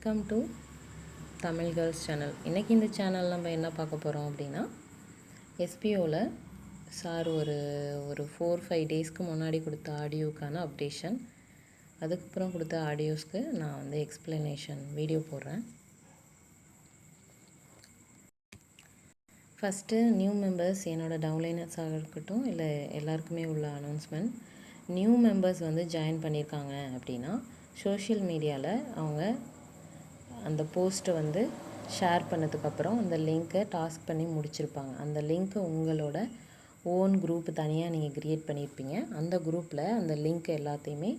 Welcome to Tamil girls channel. இன்றைக்கி இந்த channel நம்ம என்ன பார்க்க போகிறோம் அப்படின்னா, எஸ்பிஓவில் சார் ஒரு 4-5 டேஸ்க்கு முன்னாடி கொடுத்த ஆடியோக்கான அப்டேஷன், அதுக்கப்புறம் கொடுத்த ஆடியோஸ்க்கு நான் வந்து எக்ஸ்ப்ளனேஷன் வீடியோ போடுறேன். ஃபஸ்ட்டு நியூ மெம்பர்ஸ், என்னோடய டவுன்லைனர்ஸாக இருக்கட்டும் இல்லை எல்லாருக்குமே உள்ள அனௌன்ஸ்மெண்ட். நியூ மெம்பர்ஸ் வந்து ஜாயின் பண்ணியிருக்காங்க அப்படின்னா சோஷியல் மீடியாவில் அவங்க அந்த போஸ்ட்டை வந்து ஷேர் பண்ணதுக்கப்புறம் அந்த லிங்க்கை டாஸ்க் பண்ணி முடிச்சிருப்பாங்க. அந்த லிங்க்கை உங்களோட ஓன் குரூப் தனியாக நீங்கள் க்ரியேட் பண்ணியிருப்பீங்க. அந்த குரூப்பில் அந்த லிங்க் எல்லாத்தையுமே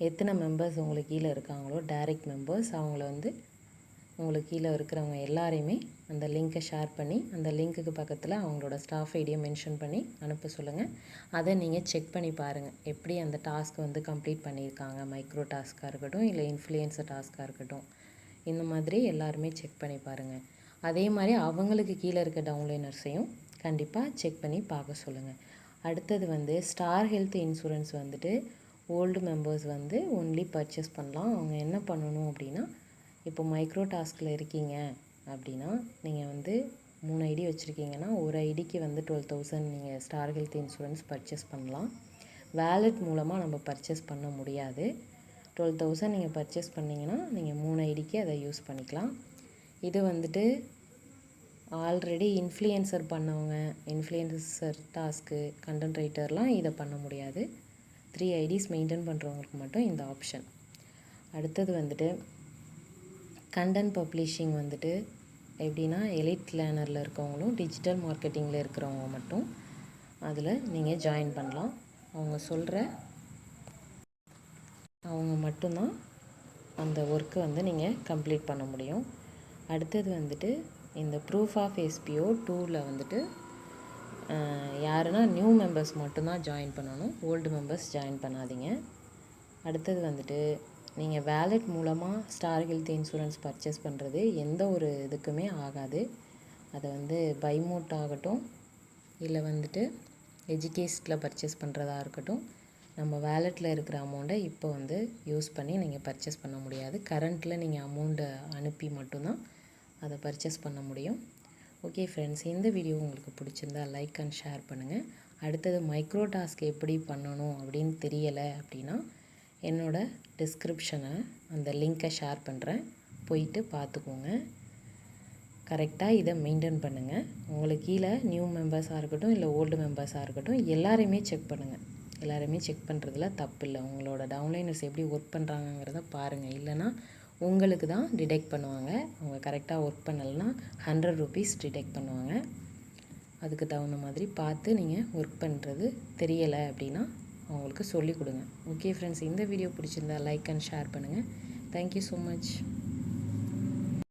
எத்தனை மெம்பர்ஸ் உங்களுக்கு கீழே இருக்காங்களோ டைரக்ட் மெம்பர்ஸ், அவங்கள வந்து உங்களுக்கு கீழே இருக்கிறவங்க எல்லாரையுமே அந்த லிங்க்கை ஷேர் பண்ணி அந்த லிங்க்குக்கு பக்கத்தில் அவங்களோட ஸ்டாஃப் ஐடியை மென்ஷன் பண்ணி அனுப்ப சொல்லுங்கள். அதை நீங்கள் செக் பண்ணி பாருங்கள், எப்படி அந்த டாஸ்க் வந்து கம்ப்ளீட் பண்ணியிருக்காங்க. மைக்ரோ டாஸ்க்காக இருக்கட்டும் இல்லை இன்ஃப்ளூயன்சர் டாஸ்க்காக இருக்கட்டும், இந்த மாதிரி எல்லாருமே செக் பண்ணி பாருங்கள். அதே மாதிரி அவங்களுக்கு கீழே இருக்க டவுன்லைனர்ஸையும் கண்டிப்பாக செக் பண்ணி பார்க்க சொல்லுங்கள். அடுத்தது வந்து ஸ்டார் ஹெல்த் இன்சூரன்ஸ் வந்துட்டு ஓல்டு மெம்பர்ஸ் வந்து ஒன்லி பர்ச்சேஸ் பண்ணலாம். அவங்க என்ன பண்ணணும் அப்படின்னா, இப்போ மைக்ரோ டாஸ்கில் இருக்கீங்க அப்படின்னா நீங்கள் வந்து 3 ஐடி வச்சுருக்கீங்கன்னா ஒரு ஐடிக்கு வந்து 12,000 நீங்கள் ஸ்டார் ஹெல்த் இன்சூரன்ஸ் பர்ச்சேஸ் பண்ணலாம். வேலெட் மூலமாக நம்ம பர்ச்சேஸ் பண்ண முடியாது. 12,000 நீங்கள் பர்ச்சேஸ் பண்ணிங்கன்னா நீங்கள் 3 ஐடிக்கு அதை யூஸ் பண்ணிக்கலாம். இது வந்துட்டு ஆல்ரெடி இன்ஃப்ளூயன்சர் பண்ணவங்க, இன்ஃப்ளூயன்சர் டாஸ்க்கு, கண்டென்ட் ரைட்டர்லாம் இதை பண்ண முடியாது. 3 ஐடிஸ் மெயின்டைன் பண்ணுறவங்களுக்கு மட்டும் இந்த ஆப்ஷன். அடுத்தது வந்துட்டு கண்டென்ட் பப்ளிஷிங் வந்துட்டு எப்படின்னா, எலிட் லேர்னரில் இருக்கவங்களும் டிஜிட்டல் மார்க்கெட்டிங்கில் இருக்கிறவங்க மட்டும் அதில் நீங்கள் ஜாயின் பண்ணலாம். அவங்க மட்டும்தான் அந்த ஒர்க்கு வந்து நீங்கள் கம்ப்ளீட் பண்ண முடியும். அடுத்தது வந்துட்டு இந்த ப்ரூஃப் ஆஃப் எஸ்பிஓ 2ல் வந்துட்டு யாருன்னா நியூ மெம்பர்ஸ் மட்டும்தான் ஜாயின் பண்ணணும், ஓல்டு மெம்பர்ஸ் ஜாயின் பண்ணாதீங்க. அடுத்தது வந்துட்டு நீங்கள் வேலெட் மூலமாக ஸ்டார் ஹெல்த் இன்சூரன்ஸ் பர்ச்சேஸ் பண்ணுறது எந்த ஒரு இதுக்குமே ஆகாது. அதை வந்து பைமோட் ஆகட்டும் இல்லை வந்துட்டு எஜுகேஷனில் பர்ச்சேஸ் பண்ணுறதா இருக்கட்டும், நம்ம வேலெட்டில் இருக்கிற அமௌண்ட்டை இப்போ வந்து யூஸ் பண்ணி நீங்கள் பர்ச்சேஸ் பண்ண முடியாது. கரண்ட்டில் நீங்கள் அமௌண்ட்டை அனுப்பி மட்டும்தான் அதை பர்ச்சேஸ் பண்ண முடியும். ஓகே ஃப்ரெண்ட்ஸ், இந்த வீடியோ உங்களுக்கு பிடிச்சிருந்தா லைக் அண்ட் ஷேர் பண்ணுங்கள். அடுத்தது மைக்ரோ டாஸ்க் எப்படி பண்ணணும் அப்படின்னு தெரியலை அப்படின்னா என்னோடய டிஸ்கிரிப்ஷனை அந்த லிங்க்கை ஷேர் பண்ணுறேன், போயிட்டு பார்த்துக்கோங்க. கரெக்டாக இதை மெயின்டைன் பண்ணுங்கள். உங்களுக்கு கீழே நியூ மெம்பர்ஸாக இருக்கட்டும் இல்லை ஓல்டு மெம்பர்ஸாக இருக்கட்டும் எல்லாரையுமே செக் பண்ணுங்கள். எல்லாருமே செக் பண்ணுறதுல தப்பு இல்லை. உங்களோட டவுன்லைனர்ஸ் எப்படி ஒர்க் பண்ணுறாங்கங்கிறத பாருங்கள். இல்லைனா உங்களுக்கு தான் டிடெக்ட் பண்ணுவாங்க. அவங்க கரெக்டாக ஒர்க் பண்ணலைன்னா 100 ரூபீஸ் டிடெக்ட் பண்ணுவாங்க. அதுக்கு தகுந்த மாதிரி பார்த்து நீங்கள் ஒர்க் பண்ணுறது தெரியலை அப்படின்னா அவங்களுக்கு சொல்லிக் கொடுங்க. ஓகே ஃப்ரெண்ட்ஸ், இந்த வீடியோ பிடிச்சிருந்தா லைக் அண்ட் ஷேர் பண்ணுங்கள். Thank you so much.